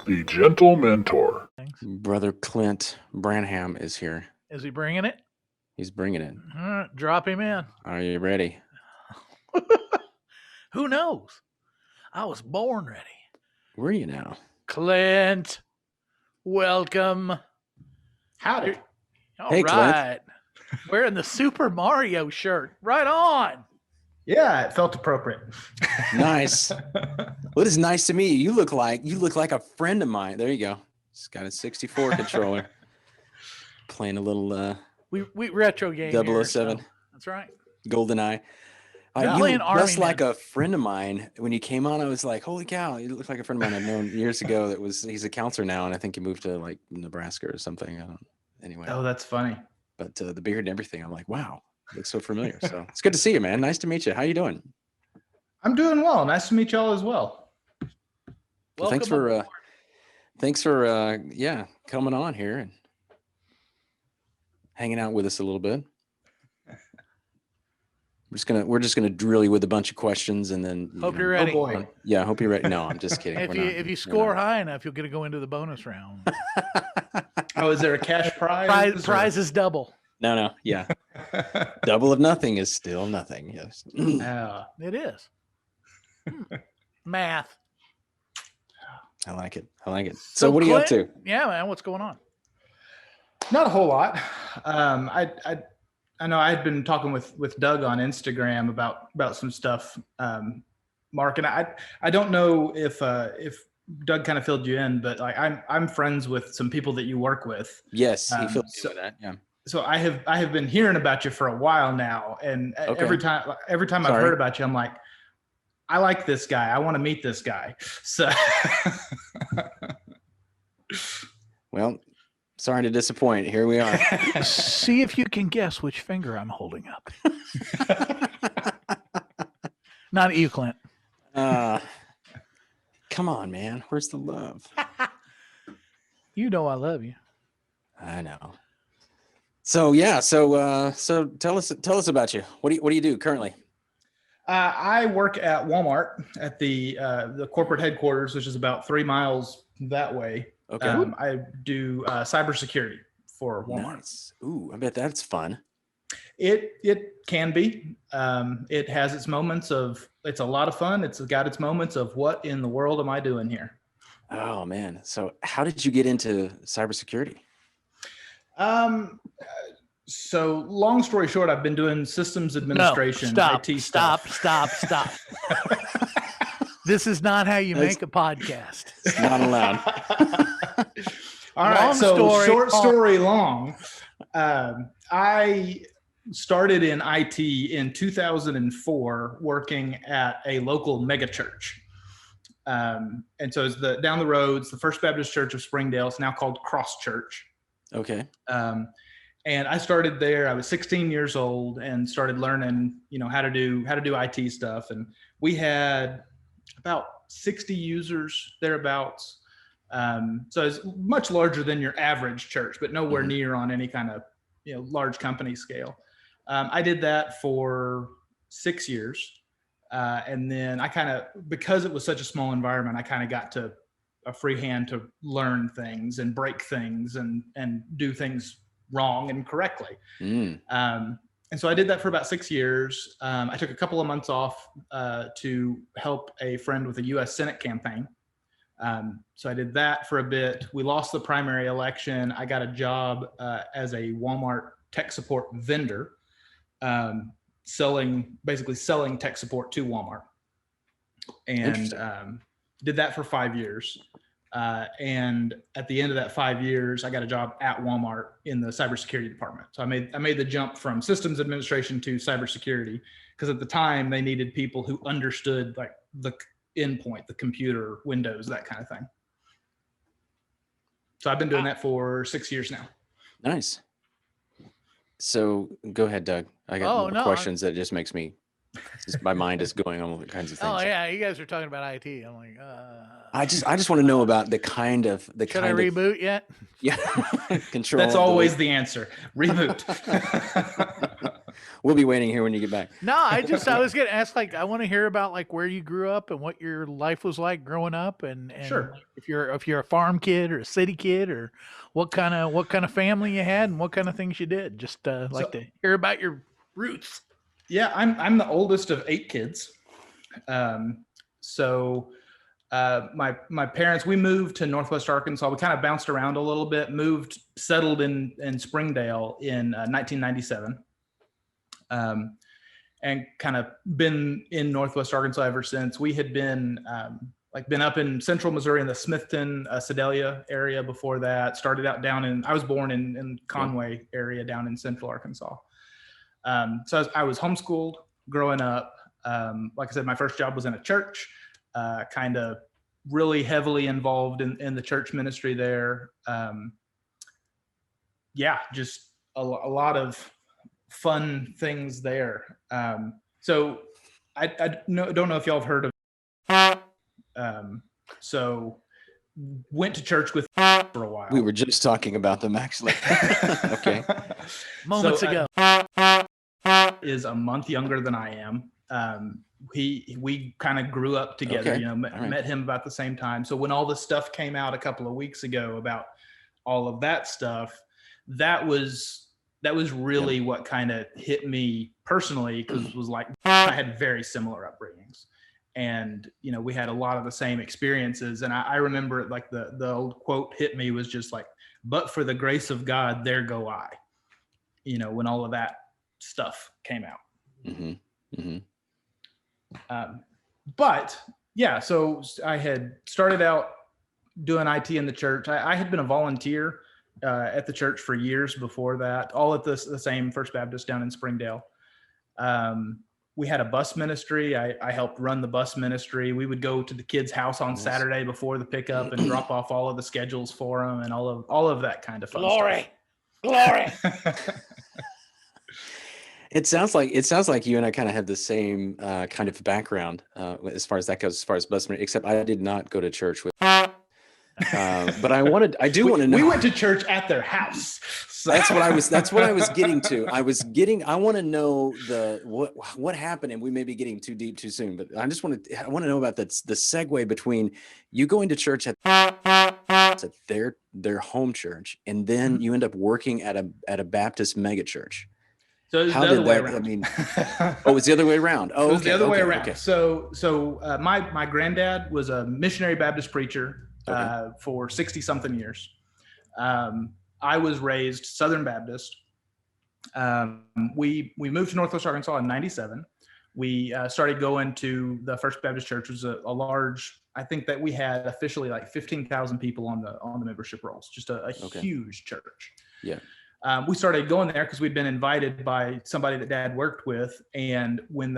the Gentlementor. Brother Clint Branham is here. Is he bringing it? He's bringing it. All right, drop him in. Are you ready? Who knows? I was born ready. Where are you now? Clint, welcome. Howdy. All Hey, right. Wearing the Super Mario shirt. Right on. Yeah, it felt appropriate. Nice. Well, it is nice to meet you. You look like a friend of mine. There you go. He's got a 64 controller. Playing a little We retro game 007. Here, so that's right. GoldenEye. Yeah. You Playing look just Army like Men. a friend of mine. When you came on, I was like, holy cow, you look like a friend of mine I've known years ago. He's a counselor now, and I think he moved to like Nebraska or something. Anyway. Oh, that's funny. But the beard and everything, I'm like, wow, looks so familiar. So it's good to see you, man. Nice to meet you. How you doing? I'm doing well. Nice to meet y'all as well. Well, thanks for coming on here and hanging out with us a little bit. We're just gonna drill you with a bunch of questions and then Hope you're ready. Oh boy. Yeah, I hope you're ready. No, I'm just kidding. If you score high enough, you'll get to go into the bonus round. Oh, is there a cash prize? Prize is double. No, yeah. Double of nothing is still nothing. Yes. It is. Math. I like it. So what are you up to? Yeah, man. What's going on? Not a whole lot. I know I had been talking with Doug on Instagram about some stuff, Mark, and I don't know if Doug kind of filled you in, but like I'm friends with some people that you work with. Yes, he filled me with that. Yeah. So I have been hearing about you for a while now, and every time I've heard about you, I'm like, I like this guy. I want to meet this guy. So, well, sorry to disappoint. Here we are. See if you can guess which finger I'm holding up. Not at you, Clint. Come on, man. Where's the love? You know I love you. I know. So yeah, so tell us about you. What do you do currently? I work at Walmart at the corporate headquarters, which is about 3 miles that way. Okay. I do cybersecurity for Walmart. Nice. Ooh, I bet that's fun. It can be. It has its moments of, it's a lot of fun. It's got its moments of what in the world am I doing here? Oh man. So how did you get into cybersecurity? So long story short, I've been doing systems administration. No, IT stop. stuff. This is not how you make a podcast. It's not allowed. All right. Short story long. I started in IT in 2004, working at a local mega church. And so it's down the road, it's the First Baptist Church of Springdale. It's now called Cross Church. Okay. And I started there. I was 16 years old and started learning, how to do IT stuff. And we had about 60 users thereabouts. So it's much larger than your average church, but nowhere near on any kind of large company scale. I did that for 6 years, and then because it was such a small environment, I kind of got to a free hand to learn things and break things and do things wrong and correctly. And so I did that for about 6 years. I took a couple of months off to help a friend with a U.S. Senate campaign. So I did that for a bit. We lost the primary election. I got a job as a Walmart tech support vendor, selling tech support to Walmart, and did that for 5 years. And at the end of that 5 years, I got a job at Walmart in the cybersecurity department. So I made the jump from systems administration to cybersecurity, because at the time they needed people who understood like the endpoint, the computer, Windows, that kind of thing. So I've been doing that for 6 years now. Nice. So go ahead, Doug. I got more questions that just makes me, my mind is going on all kinds of things. Oh yeah, you guys are talking about IT. I'm like, I just want to know about the kind of Should I reboot yet? Yeah. Control. That's always the answer. Reboot. We'll be waiting here when you get back. No, I was gonna ask, like, I want to hear about like where you grew up and what your life was like growing up, and Sure. if you're a farm kid or a city kid, or what kind of family you had and what kind of things you did. Just like to hear about your roots. Yeah, I'm the oldest of 8 kids. So my parents, we moved to Northwest Arkansas. We kind of bounced around a little bit, settled in Springdale in 1997. And kind of been in Northwest Arkansas ever since. We had been up in central Missouri in the Smithton, Sedalia area before that. Started out I was born in Conway area down in central Arkansas. So I was homeschooled growing up. Like I said, my first job was in a church, kind of really heavily involved in the church ministry there. Just a lot of fun things there. So I don't know if y'all have heard of. So went to church with for a while. We were just talking about them actually. Okay. Moments ago. Is a month younger than I am. We kind of grew up together. Okay. You know, met him about the same time. So when all this stuff came out a couple of weeks ago about all of that stuff, that was really what kind of hit me personally, because it was like I had very similar upbringings, and you know, we had a lot of the same experiences. And I remember like the old quote hit me was just like, "But for the grace of God, there go I." You know, when all of that stuff came out. Mm-hmm. Mm-hmm. But yeah, so I had started out doing IT in the church. I had been a volunteer at the church for years before that, all at the same First Baptist down in Springdale. We had a bus ministry. I helped run the bus ministry. We would go to the kids' house on Saturday before the pickup and drop off all of the schedules for them and all of that kind of fun stuff. Glory. It sounds like you and I kind of have the same kind of background as far as that goes, as far as bus, except I did not go to church with. But I do want to know. We went to church at their house. So. That's what I was getting to. I want to know what happened, and we may be getting too deep too soon, but I want to know about the segue between you going to church at their home church, and then you end up working at a Baptist megachurch. So it was the other way around. I mean, it was the other way around. Oh, it was the other way around. Okay. So my granddad was a missionary Baptist preacher. For 60 something years. I was raised Southern Baptist. We moved to Northwest Arkansas in 97. We started going to the First Baptist Church, which was a large, I think that we had officially like 15,000 people on the membership rolls, just a huge church. Yeah. We started going there because we'd been invited by somebody that Dad worked with. And when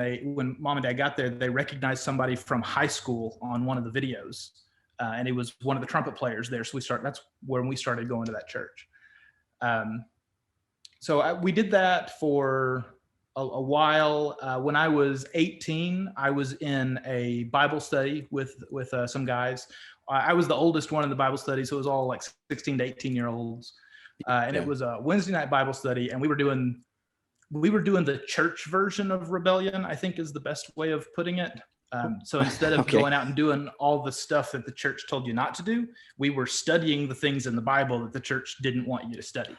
Mom and Dad got there, they recognized somebody from high school on one of the videos. And he was one of the trumpet players there. So that's when we started going to that church. We did that for a while. When I was 18, I was in a Bible study with some guys. I was the oldest one in the Bible study. So it was all like 16 to 18 year olds. And it was a Wednesday night Bible study. And we were doing the church version of rebellion, I think is the best way of putting it. So instead of going out and doing all the stuff that the church told you not to do, we were studying the things in the Bible that the church didn't want you to study.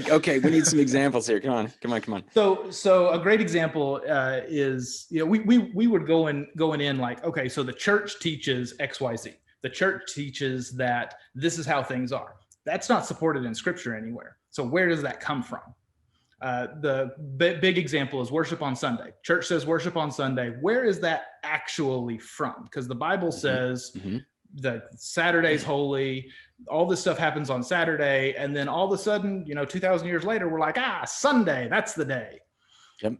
Okay, we need some examples here. Come on. So a great example is, you know, we were going in like, okay, so the church teaches XYZ. The church teaches that this is how things are. That's not supported in Scripture anywhere. So where does that come from? The big example is worship on Sunday. Church says worship on Sunday. Where is that actually from? Because the Bible says that Saturday's holy. All this stuff happens on Saturday. And then all of a sudden, 2,000 years later, we're like, Sunday, that's the day. Yep.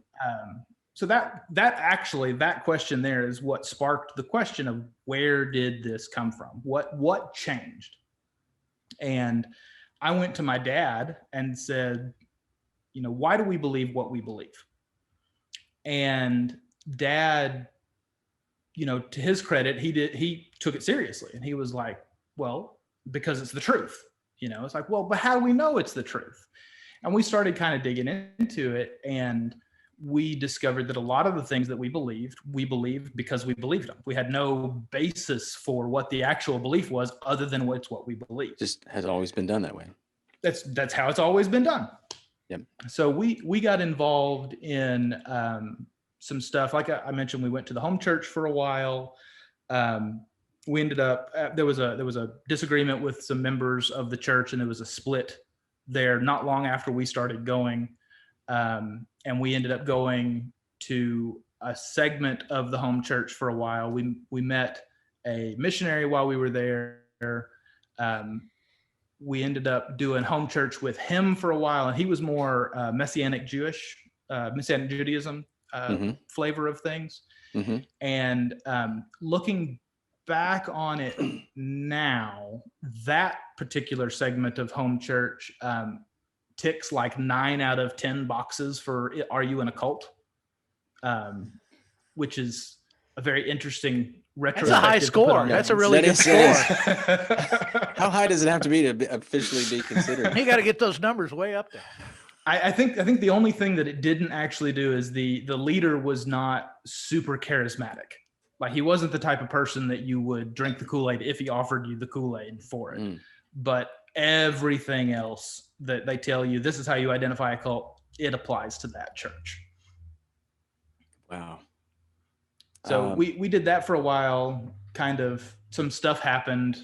So that question there is what sparked the question of where did this come from? What changed? And I went to my dad and said, why do we believe what we believe? And Dad, to his credit, he took it seriously. And he was like, well, because it's the truth. It's like, well, but how do we know it's the truth? And we started kind of digging into it, and we discovered that a lot of the things that we believed because we believed them. We had no basis for what the actual belief was other than what we believed. Just has always been done that way. That's how it's always been done. Yep. So we got involved in some stuff. Like I mentioned, we went to the home church for a while. We ended up there was a disagreement with some members of the church, and there was a split there not long after we started going. And we ended up going to a segment of the home church for a while. We met a missionary while we were there. We ended up doing home church with him for a while, and he was more Messianic Judaism flavor of things. Mm-hmm. And looking back on it now, that particular segment of home church ticks like 9 out of 10 boxes for are you in a cult? Which is a very interesting retrospective. That's a high score. That's a really good score. How high does it have to be officially be considered? You got to get those numbers way up there. I think the only thing that it didn't actually do is the leader was not super charismatic. Like, he wasn't the type of person that you would drink the Kool-Aid if he offered you the Kool-Aid for it. But everything else that they tell you, this is how you identify a cult, it applies to that church. Wow. So we did that for a while. Kind of some stuff happened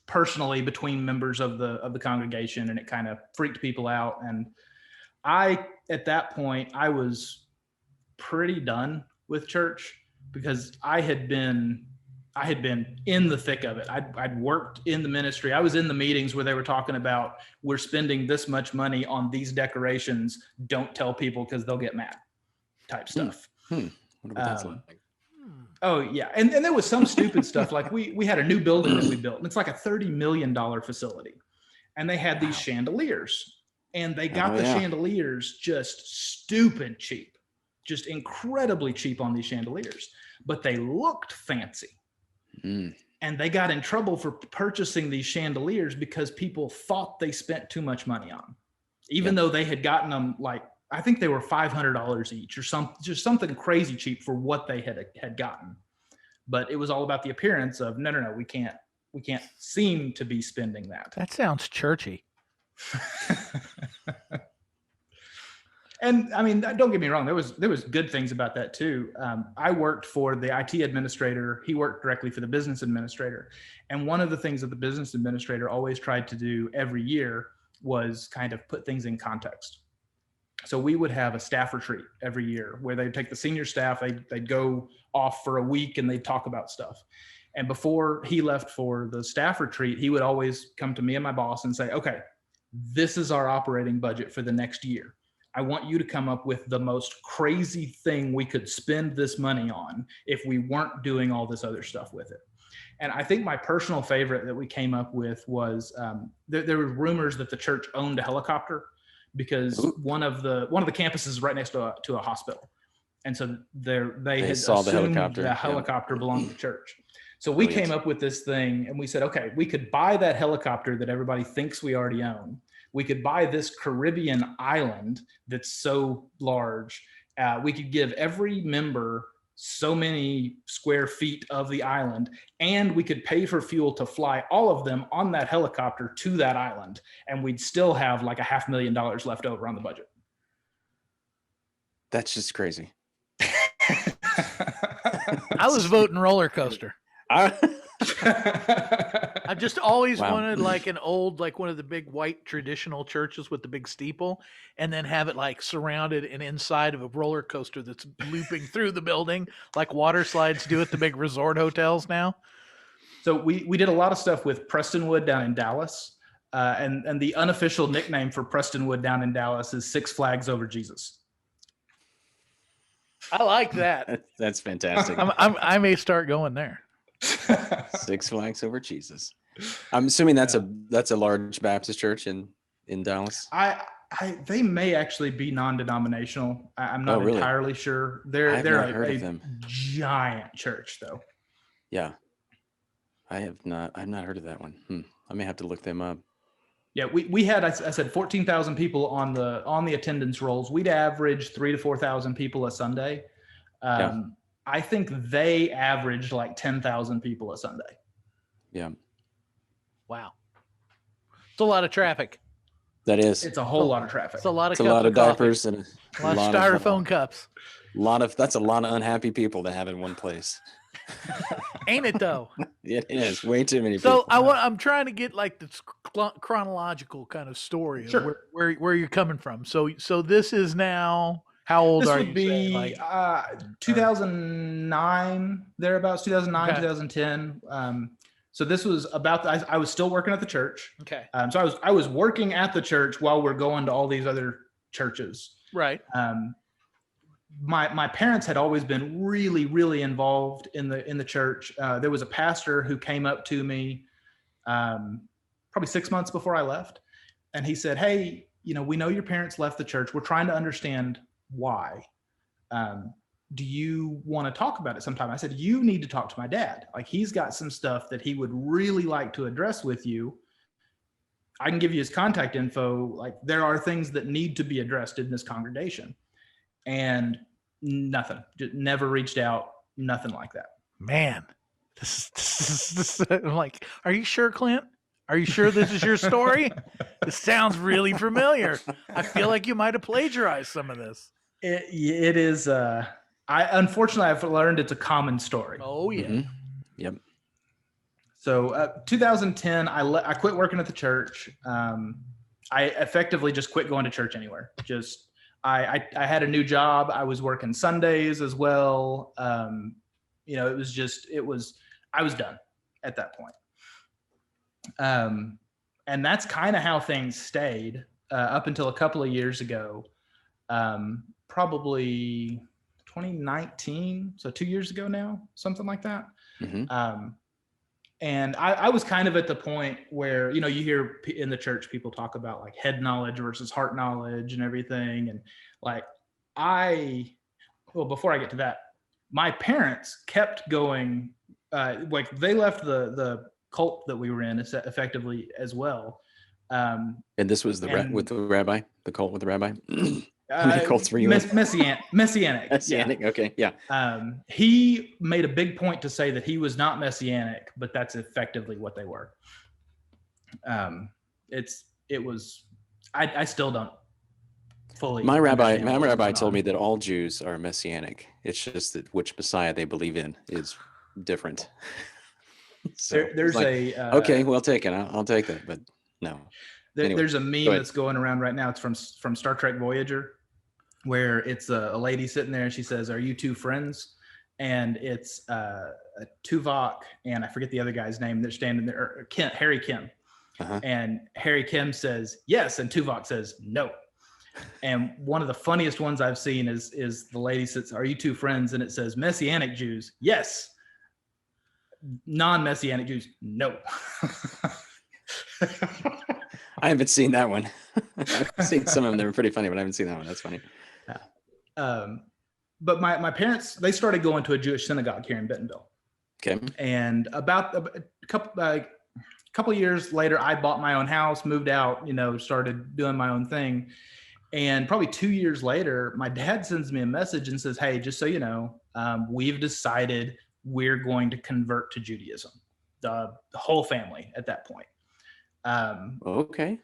personally between members of the congregation, and it kind of freaked people out. And at that point, I was pretty done with church, because I had been in the thick of it. I'd worked in the ministry. I was in the meetings where they were talking about, we're spending this much money on these decorations. Don't tell people because they'll get mad type stuff. What about that like? Oh yeah. And there was some stupid stuff. Like we had a new building that we built, and it's like a $30 million facility. And they had these chandeliers, and they got the chandeliers just stupid cheap, just incredibly cheap on these chandeliers, but they looked fancy. And they got in trouble for purchasing these chandeliers because people thought they spent too much money on them, even though they had gotten them, like, I think they were $500 each or just something crazy cheap for what they had gotten. But it was all about the appearance of, no, we can't seem to be spending that. That sounds churchy. And I mean, don't get me wrong, there was good things about that too. I worked for the IT administrator. He worked directly for the business administrator. And one of the things that the business administrator always tried to do every year was kind of put things in context. So we would have a staff retreat every year where they'd take the senior staff, they'd go off for a week, and they'd talk about stuff. And before he left for the staff retreat, he would always come to me and my boss and say, okay, this is our operating budget for the next year. I want you to come up with the most crazy thing we could spend this money on if we weren't doing all this other stuff with it. And I think my personal favorite that we came up with was there were rumors that the church owned a helicopter, because one of the campuses is right next to a hospital. And so they had saw assumed the helicopter belonged to the church. So we came up with this thing, and we said, okay, we could buy that helicopter that everybody thinks we already own. We could buy this Caribbean island that's so large. We could give every member so many square feet of the island, and we could pay for fuel to fly all of them on that helicopter to that island. And we'd still have like $500,000 left over on the budget. That's just crazy. I was voting roller coaster. I've just always wanted like an old, like one of the big white traditional churches with the big steeple, and then have it like surrounded and inside of a roller coaster that's looping through the building, like water slides do at the big resort hotels now. So we did a lot of stuff with Prestonwood down in Dallas. And the unofficial nickname for Prestonwood down in Dallas is Six Flags Over Jesus. I like that. That's fantastic. I may start going there. Six Flags Over Jesus. I'm assuming that's a large Baptist church in Dallas. They may actually be non-denominational. I'm not entirely sure. They're a giant church though. Yeah. I've not heard of that one. I may have to look them up. Yeah, we had, I said 14,000 people on the attendance rolls. We'd average 3,000 to 4,000 people a Sunday. I think they averaged like 10,000 people a Sunday. Yeah. Wow. It's a lot of traffic. That is. It's a whole lot of traffic. It's a lot of It's a cups lot of coffee. diapers and A lot of styrofoam cups. That's a lot of unhappy people to have in one place. Ain't it though? It is way too many people. So I'm trying to get like this chronological kind of story of Sure. where you're coming from. So this is now, how old This are would you? be Like, 2009, thereabouts, 2009, Okay. 2010. So this was about, I was still working at the church. okay. So I was working at the church while we're going to all these other churches. Right. My parents had always been really, really involved in the church. There was a pastor who came up to me probably 6 months before I left. And he said, hey, we know your parents left the church. We're trying to understand why. Do you want to talk about it sometime? I said, you need to talk to my dad. Like, he's got some stuff that he would really like to address with you. I can give you his contact info. Like, there are things that need to be addressed in this congregation. And nothing, just never reached out, nothing like that. Man, I'm like, are you sure, Clint? Are you sure this is your story? This sounds really familiar. I feel like you might have plagiarized some of this. It is, unfortunately, I've learned it's a common story. Oh yeah. Mhm. Yep. So 2010, I quit working at the church. I effectively just quit going to church anywhere. I had a new job. I was working Sundays as well. I was done at that point. And that's kind of how things stayed up until a couple of years ago, probably 2019. So 2 years ago now, something like that. Mm-hmm. And I was kind of at the point where, you hear in the church, people talk about like head knowledge versus heart knowledge and everything. And like, before I get to that, my parents kept going, like they left the cult that we were in effectively as well. And this was with the rabbi, the cult with the rabbi. How many cults were you in? Messianic. Messianic. Yeah. Okay. Yeah. He made a big point to say that he was not Messianic, but that's effectively what they were. I still don't fully. My rabbi told me that all Jews are Messianic. It's just that which Messiah they believe in is different. So there's like, okay, well, take it. I'll take that, but no. Anyway, there's a meme that's going around right now. It's from Star Trek Voyager, where it's a lady sitting there and she says, "Are you two friends?" And it's Tuvok and I forget the other guy's name. They're standing there, Harry Kim, and Harry Kim says yes, and Tuvok says no. And one of the funniest ones I've seen is the lady says, "Are you two friends?" And it says Messianic Jews, yes. Non-Messianic Jews, no. I haven't seen that one. I've seen some of them. They were pretty funny, but I haven't seen that one. That's funny. But my parents, they started going to a Jewish synagogue here in Bentonville. Okay. And about a couple of years later, I bought my own house, moved out, started doing my own thing. And probably 2 years later, my dad sends me a message and says, "Hey, just so you know, we've decided we're going to convert to Judaism." The whole family at that point. Okay.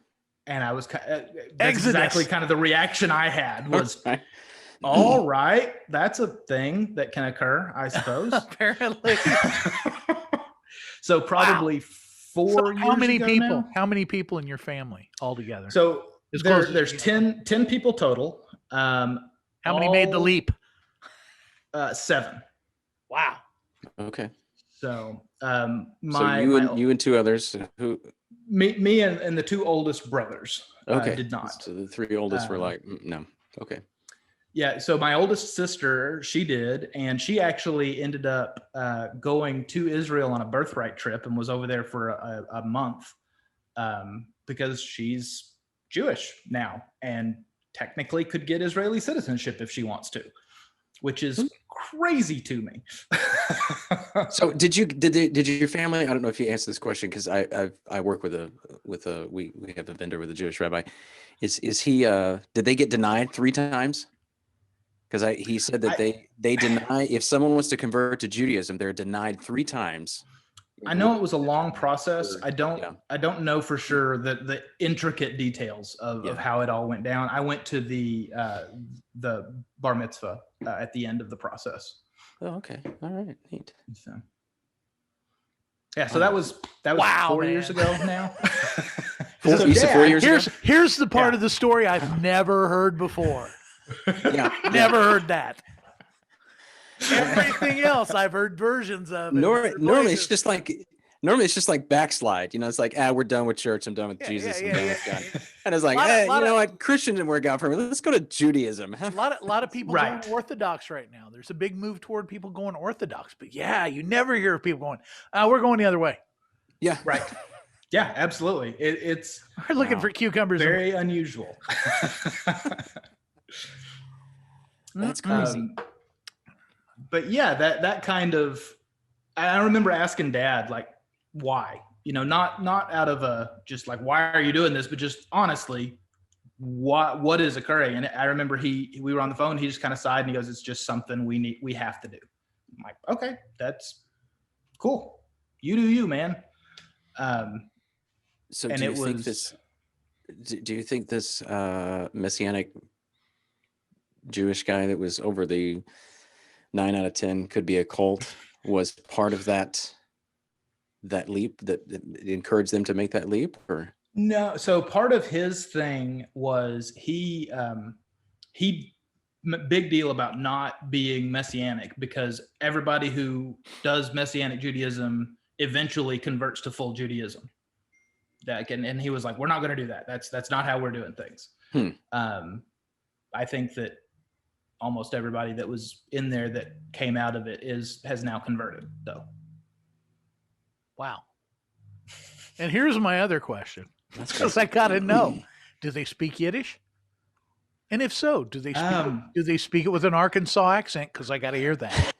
And I was that's exactly kind of the reaction I had was, Okay. all right, that's a thing that can occur, I suppose. Apparently. So probably 4 years how many ago people? now. How many people in your family altogether? So As close as there's you 10 people total. How many made the leap? 7. Wow. Okay. So you and two others who. Me and the 2 oldest brothers did not. So the 3 oldest were like, no. Okay. Yeah. So my oldest sister, she did, and she actually ended up going to Israel on a birthright trip and was over there for a month because she's Jewish now and technically could get Israeli citizenship if she wants to. which is crazy to me. So did your family? I don't know if you answered this question because I work with we have a vendor with a Jewish rabbi. Is he? Did they get denied 3 times? Because he said that they deny if someone wants to convert to Judaism, they're denied 3 times. I know it was a long process. I don't know for sure the intricate details of how it all went down. I went to the bar mitzvah at the end of the process. Oh, okay. All right. Neat. So, yeah. So that was Wow, 4 man. years ago now. You said 4 years ago? Here's the part of the story I've never heard before. Yeah. Never heard that. Everything else I've heard versions of. Normally it's just like backslide. You know, it's like, we're done with church. I'm done with Jesus. I'm done with God. And it's like, what? Christian didn't work out for me. Let's go to Judaism. A lot of people going Orthodox right now. There's a big move toward people going Orthodox. But you never hear of people going, we're going the other way. Yeah. Right. Yeah, absolutely. It's We're looking for cucumbers. Very unusual. That's crazy. But yeah, that kind of, I remember asking Dad, like, why? You know, not out of a just like, why are you doing this? But just honestly, what is occurring? And I remember we were on the phone. He just kind of sighed and he goes, "It's just something we have to do." I'm like, okay, that's cool. You do you, man. So do you think this Messianic Jewish guy that was over the 9 out of 10 could be a cult was part of that leap that encouraged them to make that leap? Or no? So part of his thing was he big deal about not being Messianic, because everybody who does Messianic Judaism eventually converts to full Judaism. And he was like, we're not going to do that. That's not how we're doing things. I think that almost everybody that was in there that came out of it has now converted, though. Wow. And here's my other question. Because I gotta know: do they speak Yiddish? And if so, do they speak it with an Arkansas accent? Because I gotta hear that.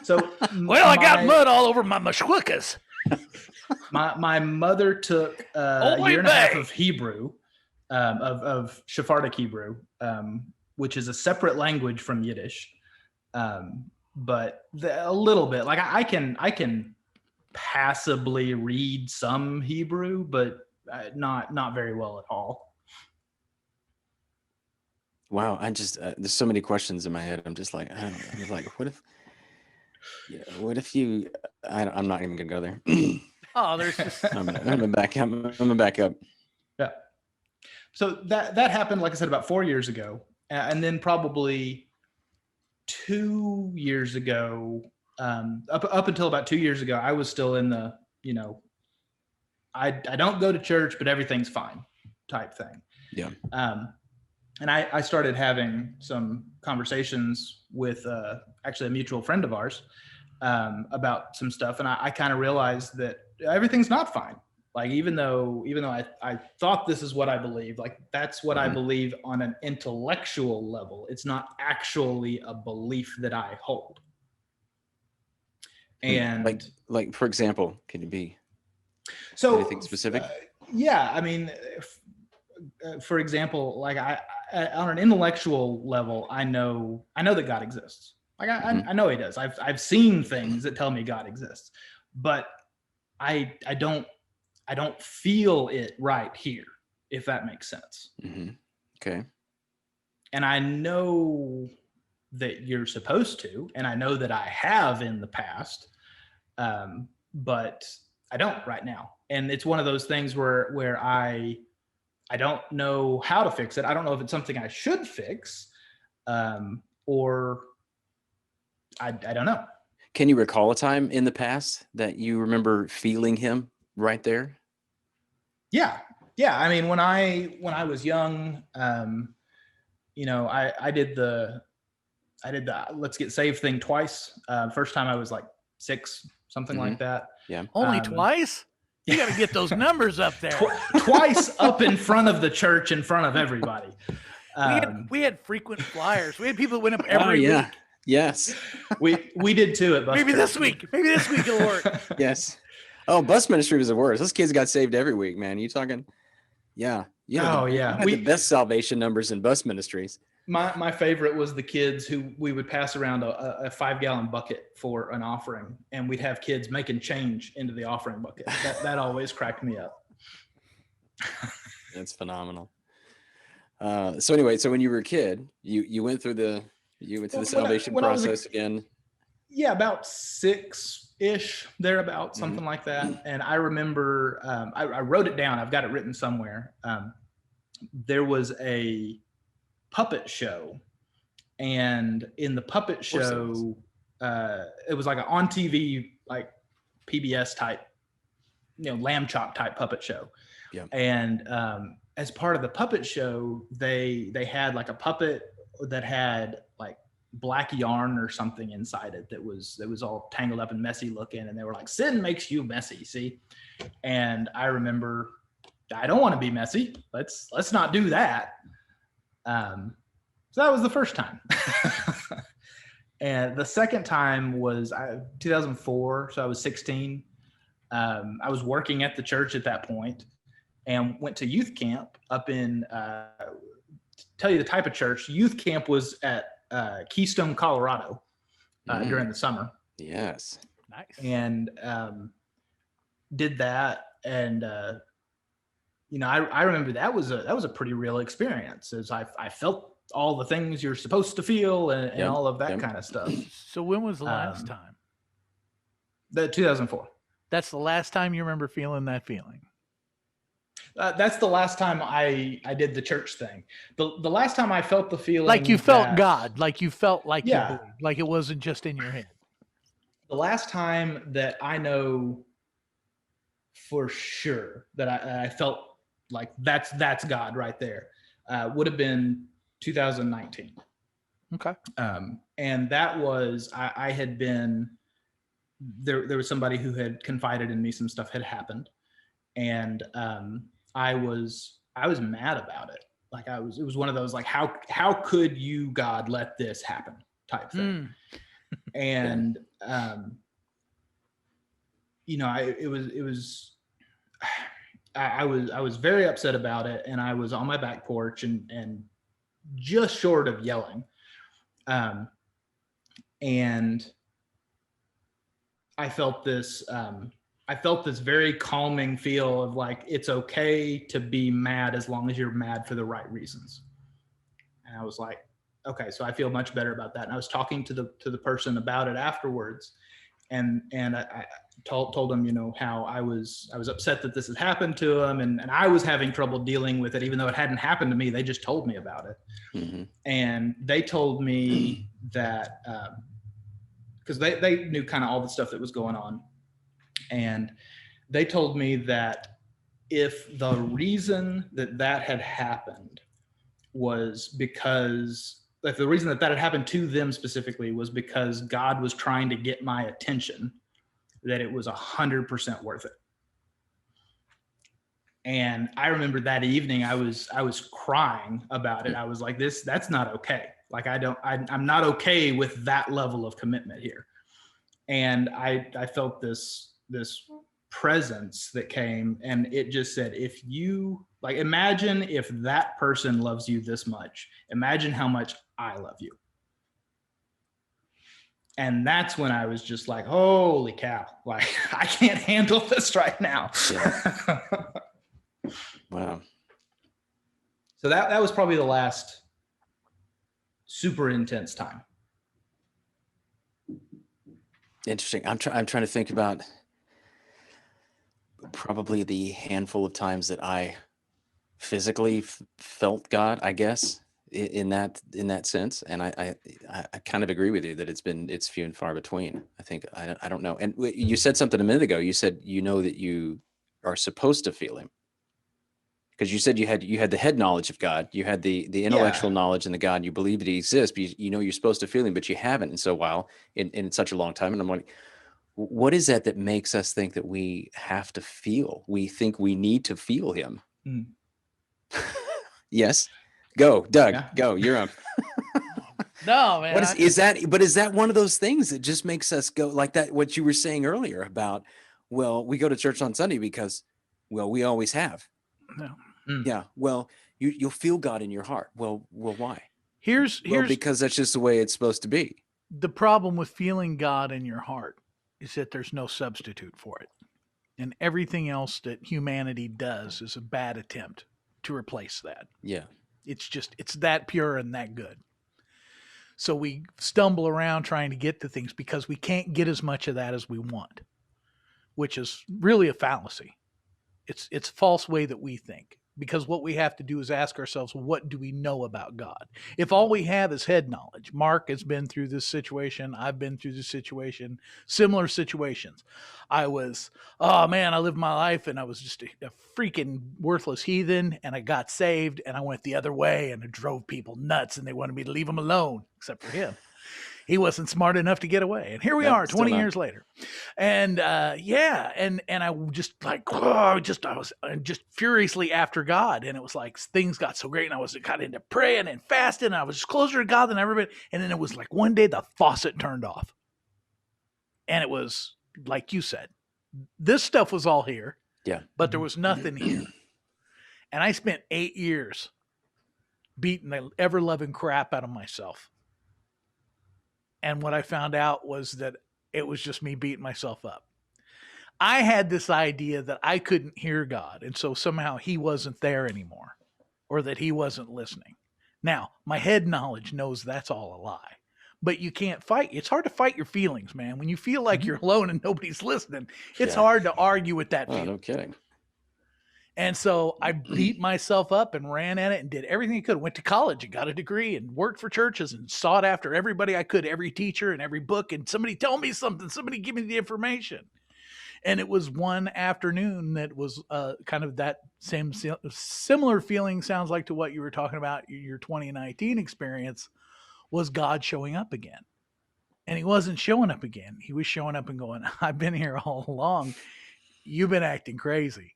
So, I got mud all over my mashwikas. My mother took a year and a half of Hebrew, of Sephardic Hebrew, which is a separate language from Yiddish. But a little bit, like I can passably read some Hebrew, but not very well at all. Wow, I just there's so many questions in my head. I'm just like, what if you? I'm not even gonna go there. There's just. I'm gonna back up. I'm gonna back up. Yeah. So that happened, like I said, about 4 years ago, and then probably 2 years ago, up until about 2 years ago, I was still in the, I don't go to church, but everything's fine type thing. Yeah. And I started having some conversations with actually a mutual friend of ours about some stuff, and I kind of realized that everything's not fine. Like, even though I thought this is what I believe, like that's what I believe on an intellectual level, it's not actually a belief that I hold. And like for example, can you be anything specific? Yeah, I mean, for example, like I on an intellectual level, I know that God exists. Like I know He does. I've seen things that tell me God exists, but I don't feel it right here, if that makes sense. Mm-hmm. Okay. And I know that you're supposed to, and I know that I have in the past, but I don't right now. And it's one of those things where I don't know how to fix it. I don't know if it's something I should fix, or I don't know. Can you recall a time in the past that you remember feeling Him right there? Yeah. I mean, when I was young, I did the let's get saved thing twice. First time I was like 6, something like that. Yeah. Only twice? You got to get those numbers up there. Twice up in front of the church, in front of everybody. We had frequent flyers. We had people that went up every week. Yes. we did too at Bus Maybe Church. Maybe this week it'll work. Yes. Oh, bus ministry was the worst. Those kids got saved every week, man. You talking? Yeah. You had the best salvation numbers in bus ministries. My favorite was the kids who we would pass around a 5-gallon bucket for an offering, and we'd have kids making change into the offering bucket. That always cracked me up. That's phenomenal. So anyway, so when you were a kid, you went through the salvation process again. Yeah, about 6-ish, thereabout, something like that. And I remember, I wrote it down. I've got it written somewhere. There was a puppet show, and in the puppet show, it was like an on TV, like PBS type, lamb chop type puppet show. Yeah. And as part of the puppet show, they had like a puppet that had like black yarn or something inside it that was all tangled up and messy looking, and they were like, sin makes you messy, see? And I remember, I don't want to be messy. Let's not do that. So that was the first time. And the second time was 2004, so I was 16. I was working at the church at that point and went to youth camp up in tell you the type of church. Youth camp was at Keystone, Colorado during the summer. Yes. Nice. And did that. And, I remember that was a pretty real experience, as I felt all the things you're supposed to feel and all of that kind of stuff. So when was the last time? The 2004. That's the last time you remember feeling that feeling? That's the last time I did the church thing. The last time I felt the feeling, like you felt God, like you felt like Yeah. you believed, like it wasn't just in your head. The last time that I know for sure that I felt like that's God right there would have been 2019. Okay. And that was I had been there was somebody who had confided in me, some stuff had happened, and I was mad about it. Like it was one of those, like, how could you, God, let this happen type thing. And I was very upset about it, and I was on my back porch and just short of yelling. And I felt this very calming feel of like, it's okay to be mad as long as you're mad for the right reasons. And I was like, okay, so I feel much better about that. And I was talking to the person about it afterwards, and I told him, how I was upset that this had happened to him, and I was having trouble dealing with it, even though it hadn't happened to me. They just told me about it. Mm-hmm. And they told me that because they knew kind of all the stuff that was going on. And they told me that if the reason that had happened was because, if the reason that had happened to them specifically was because God was trying to get my attention, that it was 100% worth it. And I remember that evening I was crying about it. I was like, that's not okay. Like, I'm not okay with that level of commitment here. And I felt this presence that came, and it just said, if you, like, imagine if that person loves you this much, imagine how much I love you. And that's when I was just like, holy cow, like, I can't handle this right now. Yeah. Wow. So that was probably the last super intense time. Interesting. I'm trying to think about probably the handful of times that I physically felt God, I guess, in that sense. And I kind of agree with you that it's few and far between. I think, I don't know. And you said something a minute ago. You said, that you are supposed to feel him, because you said you had the head knowledge of God. You had the intellectual knowledge in the God. You believe that he exists, but you're supposed to feel him, but you haven't in so while in such a long time. And I'm like, what is that makes us think that we have to feel? We think we need to feel him. Mm. Yes. Go, Doug. Yeah. Go. You're up. No, man. What is that? But is that one of those things that just makes us go like that? What you were saying earlier about, well, we go to church on Sunday because, well, we always have. No. Yeah. Well, you'll feel God in your heart. Well, why? Here's Because that's just the way it's supposed to be. the problem with feeling God in your heart is that there's no substitute for it. And everything else that humanity does is a bad attempt to replace that. Yeah. It's that pure and that good. So we stumble around trying to get to things because we can't get as much of that as we want, which is really a fallacy. It's a false way that we think, because what we have to do is ask ourselves, what do we know about God? If all we have is head knowledge, Mark has been through this situation. I've been through this situation, similar situations. I lived my life and I was just a freaking worthless heathen, and I got saved and I went the other way and it drove people nuts and they wanted me to leave him alone, except for him. He wasn't smart enough to get away. And here we are 20 years later. And and I just like, I was just furiously after God. And it was like things got so great and I got into praying and fasting. And I was just closer to God than ever been. And then it was like one day the faucet turned off. And it was like you said, this stuff was all here. Yeah. But there was nothing here. And I spent 8 years beating the ever-loving crap out of myself. And what I found out was that it was just me beating myself up. I had this idea that I couldn't hear God, and so somehow he wasn't there anymore, or that he wasn't listening. Now, my head knowledge knows that's all a lie, but you can't fight. It's hard to fight your feelings, man. When you feel like you're alone and nobody's listening, it's hard to argue with that feeling. No kidding. And so I beat myself up and ran at it and did everything I could. Went to college and got a degree and worked for churches and sought after everybody I could, every teacher and every book. And somebody tell me something, somebody give me the information. And it was one afternoon that was kind of that same similar feeling, sounds like to what you were talking about, your 2019 experience, was God showing up again. And he wasn't showing up again. He was showing up and going, I've been here all along. You've been acting crazy.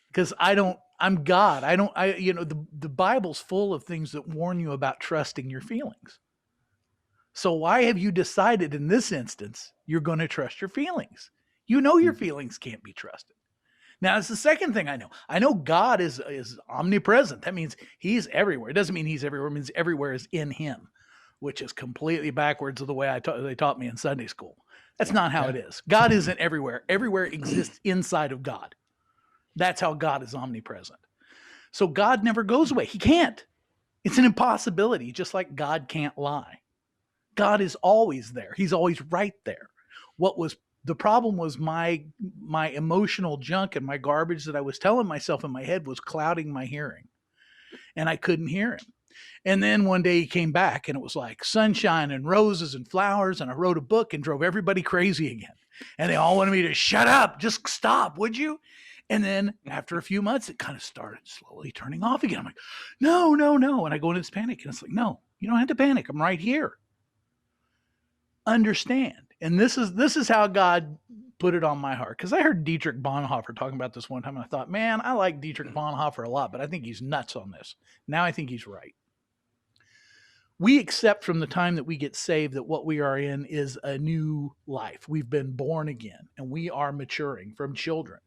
Because I'm God. The Bible's full of things that warn you about trusting your feelings. So why have you decided in this instance you're going to trust your feelings? You know your feelings can't be trusted. Now, it's the second thing I know. I know God is omnipresent. That means he's everywhere. It doesn't mean he's everywhere. It means everywhere is in him, which is completely backwards of the way they taught me in Sunday school. That's not how it is. God isn't everywhere. Everywhere exists inside of God. That's how God is omnipresent. So God never goes away. He can't. It's an impossibility, just like God can't lie. God is always there. He's always right there. The problem was my emotional junk and my garbage that I was telling myself in my head was clouding my hearing. And I couldn't hear him. And then one day he came back and it was like sunshine and roses and flowers. And I wrote a book and drove everybody crazy again. And they all wanted me to shut up. Just stop, would you? And then after a few months, it kind of started slowly turning off again. I'm like, no. And I go into this panic and it's like, no, you don't have to panic. I'm right here. Understand. And this is how God put it on my heart. Because I heard Dietrich Bonhoeffer talking about this one time. And I thought, man, I like Dietrich Bonhoeffer a lot, but I think he's nuts on this. Now I think he's right. We accept from the time that we get saved that what we are in is a new life. We've been born again and we are maturing from children.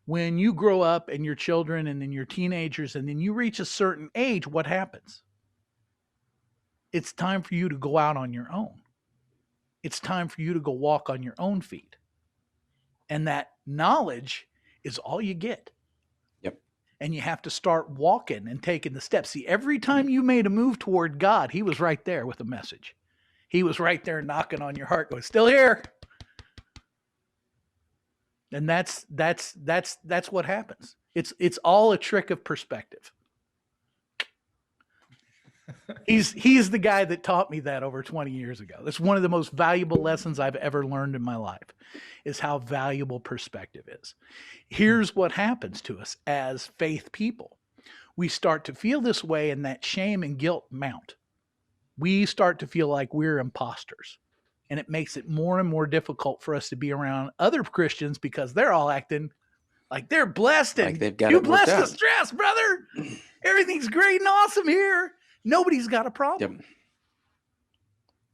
When you grow up and you're children and then you're teenagers and then you reach a certain age, what happens? It's time for you to go out on your own. It's time for you to go walk on your own feet. And that knowledge is all you get. Yep. And you have to start walking and taking the steps. See, every time you made a move toward God, he was right there with a message. He was right there knocking on your heart, going, still here. And that's what happens. It's all a trick of perspective. He's the guy that taught me that over 20 years ago. That's one of the most valuable lessons I've ever learned in my life, is how valuable perspective is. Here's what happens to us as faith people. We start to feel this way, and that shame and guilt mount. We start to feel like we're imposters. And it makes it more and more difficult for us to be around other Christians because they're all acting Like they're blessed and Like they've got you it worked blessed the out. stress, brother. Everything's great and awesome here. Nobody's got a problem. Yep.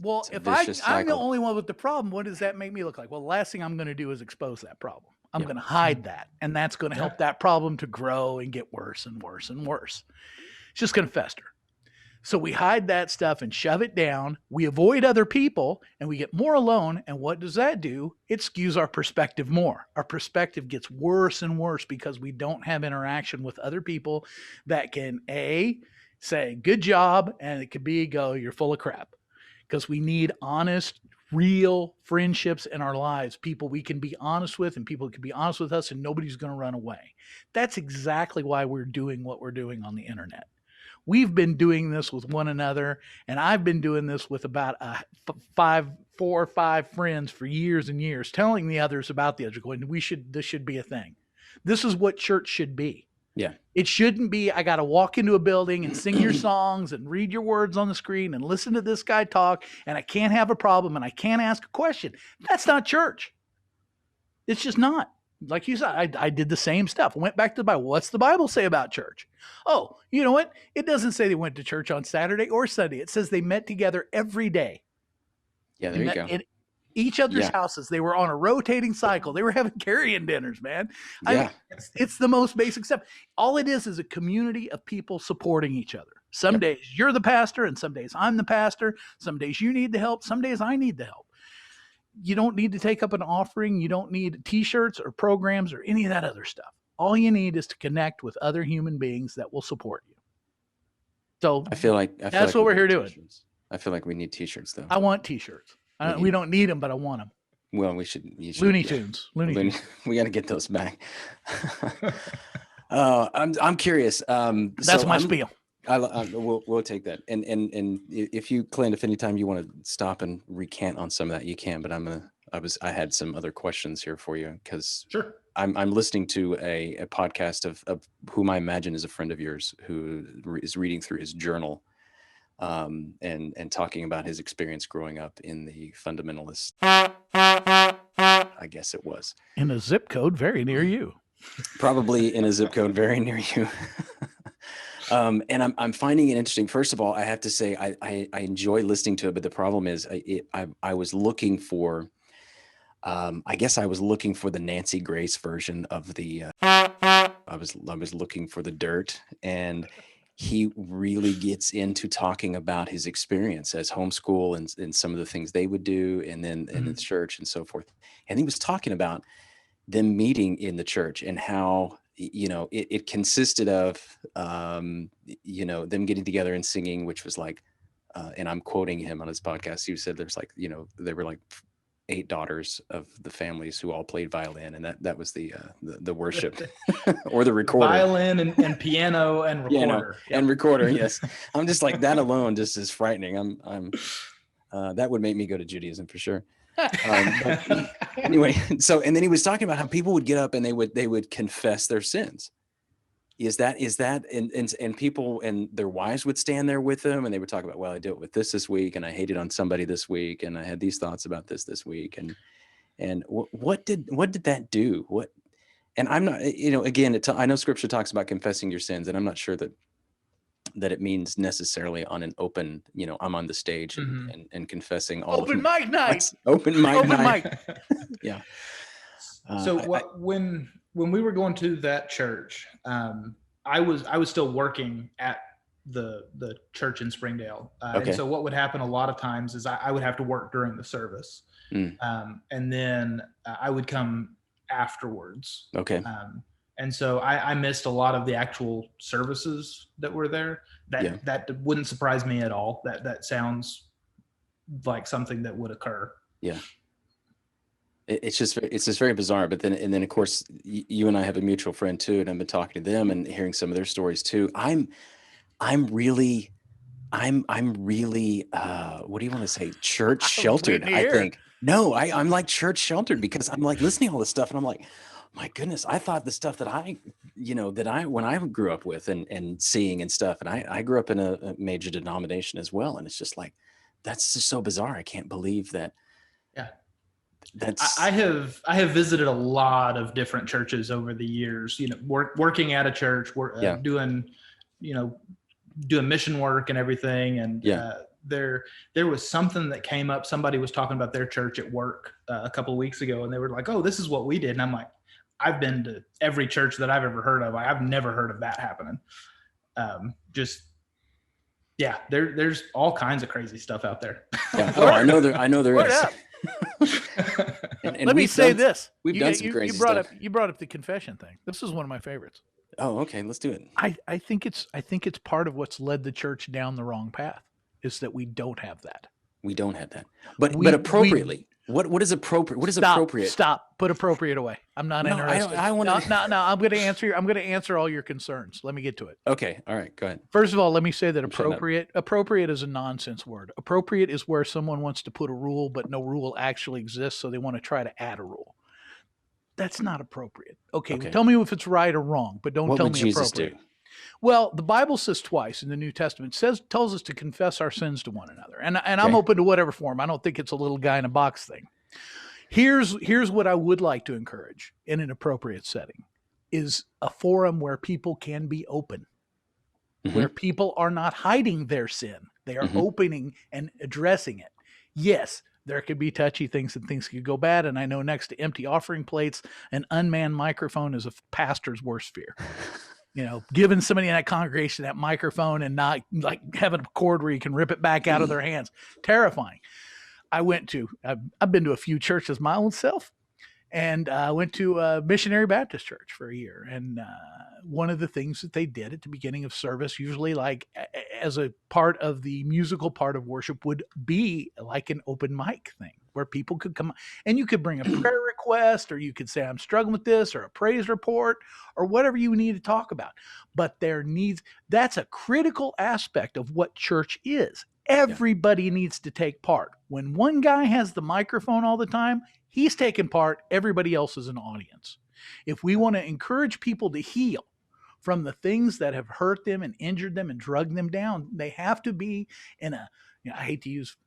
Well, It's a if vicious I'm the cycle. only one with the problem, what does that make me look like? Well, the last thing I'm going to do is expose that problem. I'm Yep. going to hide that. And that's going to help that problem to grow and get worse and worse and worse. It's just going to fester. So we hide that stuff and shove it down. We avoid other people and we get more alone. And what does that do? It skews our perspective more. Our perspective gets worse and worse because we don't have interaction with other people that can A, say, good job. And it could B, go, you're full of crap. Because we need honest, real friendships in our lives, people we can be honest with and people can be honest with us and nobody's going to run away. That's exactly why we're doing what we're doing on the internet. We've been doing this with one another, and I've been doing this with about 4 or 5 friends for years and years, telling the others about the other, going, this should be a thing. This is what church should be. Yeah. It shouldn't be, I got to walk into a building and sing your songs and read your words on the screen and listen to this guy talk, and I can't have a problem and I can't ask a question. That's not church. It's just not. Like you said, I did the same stuff. I went back to the Bible. What's the Bible say about church? Oh, you know what? It doesn't say they went to church on Saturday or Sunday. It says they met together every day. Yeah, there you go. In each other's houses. They were on a rotating cycle. They were having carry-in dinners, man. I mean, it's the most basic stuff. All it is a community of people supporting each other. Some days you're the pastor, and some days I'm the pastor. Some days you need the help. Some days I need the help. You don't need to take up an offering. You don't need t-shirts or programs or any of that other stuff. All you need is to connect with other human beings that will support you. So I feel like that's what we're here doing. I feel like we need t-shirts though. I want t-shirts. We don't need them, but I want them. Well, you should Looney Tunes. We got to get those back. I'm curious. That's my spiel. We'll take that. And if you, Clint, if anytime you want to stop and recant on some of that, you can. But I had some other questions here for you because sure. I'm listening to a podcast of whom I imagine is a friend of yours who is reading through his journal, and talking about his experience growing up in the fundamentalist. I guess it was in a zip code very near you. Probably in a zip code very near you. And I'm finding it interesting. First of all, I have to say I enjoy listening to it, but the problem is I was looking for, I guess I was looking for the Nancy Grace version of the. I was looking for the dirt, and he really gets into talking about his experience as homeschool and some of the things they would do, and then in the church and so forth. And he was talking about them meeting in the church and how, it consisted of, them getting together and singing, which was like, and I'm quoting him on his podcast. He said there's like, there were like 8 daughters of the families who all played violin, and that was the worship or the recorder. Violin and piano and recorder. And recorder. Yes. I'm just like, that alone just is frightening. I'm that would make me go to Judaism for sure. But anyway, and then he was talking about how people would get up and they would confess their sins. Is that and people and their wives would stand there with them and they would talk about, well, I dealt with this week and I hated on somebody this week and I had these thoughts about this week and what did that do? What? And I'm not, again, I know Scripture talks about confessing your sins, and I'm not sure that it means necessarily on an open, I'm on the stage and confessing all open mic night. Open mic. Yeah. So when we were going to that church, I was still working at the church in Springdale. Okay. And so what would happen a lot of times is I would have to work during the service. And then I would come afterwards. Okay. And so I missed a lot of the actual services that were there. That wouldn't surprise me at all. That sounds like something that would occur. Yeah. It's just very bizarre. But then of course you and I have a mutual friend too, and I've been talking to them and hearing some of their stories too. I'm really what do you want to say? Church sheltered, I think. No, I'm like church sheltered because I'm like listening to all this stuff and I'm like, my goodness, I thought the stuff that when I grew up with and seeing and stuff, and I grew up in a major denomination as well. And it's just like, that's just so bizarre. I can't believe that That's I have visited a lot of different churches over the years. Working at a church, doing mission work and everything. And there was something that came up. Somebody was talking about their church at work a couple of weeks ago, and they were like, "Oh, this is what we did." And I'm like, "I've been to every church that I've ever heard of. I've never heard of that happening." There's all kinds of crazy stuff out there. Yeah. Oh, I know there Word is. up. And Let me say this. We've done some crazy stuff. You brought up the confession thing. This is one of my favorites. Oh, okay. Let's do it. I think it's part of what's led the church down the wrong path, is that we don't have that. We don't have that. But appropriately. What is appropriate? What is appropriate? Stop. Put appropriate away. I'm not interested. I want to. No. I'm going to answer all your concerns. Let me get to it. Okay. All right. Go ahead. First of all, let me say that appropriate is a nonsense word. Appropriate is where someone wants to put a rule, but no rule actually exists, so they want to try to add a rule. That's not appropriate. Okay. Tell me if it's right or wrong, but don't tell me Jesus appropriate. do? Well, the Bible says twice in the New Testament, tells us to confess our sins to one another. And I'm open to whatever form. I don't think it's a little guy in a box thing. Here's what I would like to encourage in an appropriate setting is a forum where people can be open, where people are not hiding their sin. They are opening and addressing it. Yes, there could be touchy things and things could go bad. And I know next to empty offering plates, an unmanned microphone is a pastor's worst fear. Giving somebody in that congregation that microphone and not like having a cord where you can rip it back out of their hands. Terrifying. I've been to a few churches my own self, and I went to a missionary Baptist church for a year. And one of the things that they did at the beginning of service, usually like as a part of the musical part of worship, would be like an open mic thing where people could come and you could bring a prayer request, or you could say, I'm struggling with this, or a praise report, or whatever you need to talk about. But that's a critical aspect of what church is. Everybody needs to take part. When one guy has the microphone all the time, he's taking part. Everybody else is an audience. If we want to encourage people to heal from the things that have hurt them and injured them and drugged them down, they have to be in I hate to use,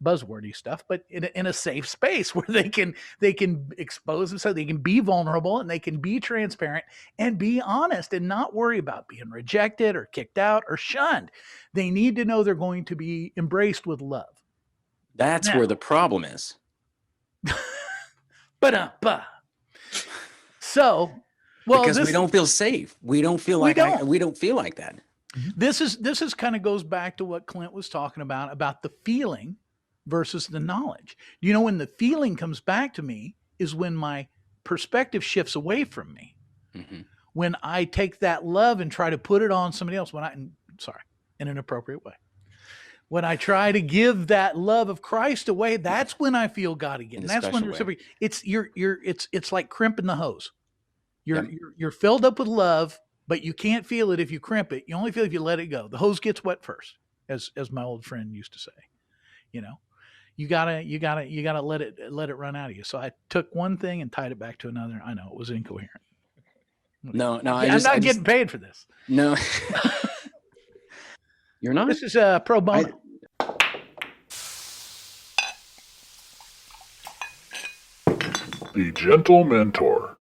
buzzwordy stuff, but in a safe space where they can expose themselves, they can be vulnerable, and they can be transparent and be honest and not worry about being rejected or kicked out or shunned. They need to know they're going to be embraced with love. That's where the problem is. So, because we don't feel safe. We don't feel like that. This is kind of goes back to what Clint was talking about the feeling versus the knowledge. When the feeling comes back to me is when my perspective shifts away from me. When I take that love and try to put it on somebody else, in an appropriate way. When I try to give that love of Christ away, that's when I feel God again. And that's when it's like crimping the hose. You're filled up with love, but you can't feel it if you crimp it. You only feel it if you let it go. The hose gets wet first, as my old friend used to say. You gotta let it run out of you. So I took one thing and tied it back to another. I know it was incoherent. No, I'm not getting paid for this. No, you're not. This is pro bono. The Gentlementor.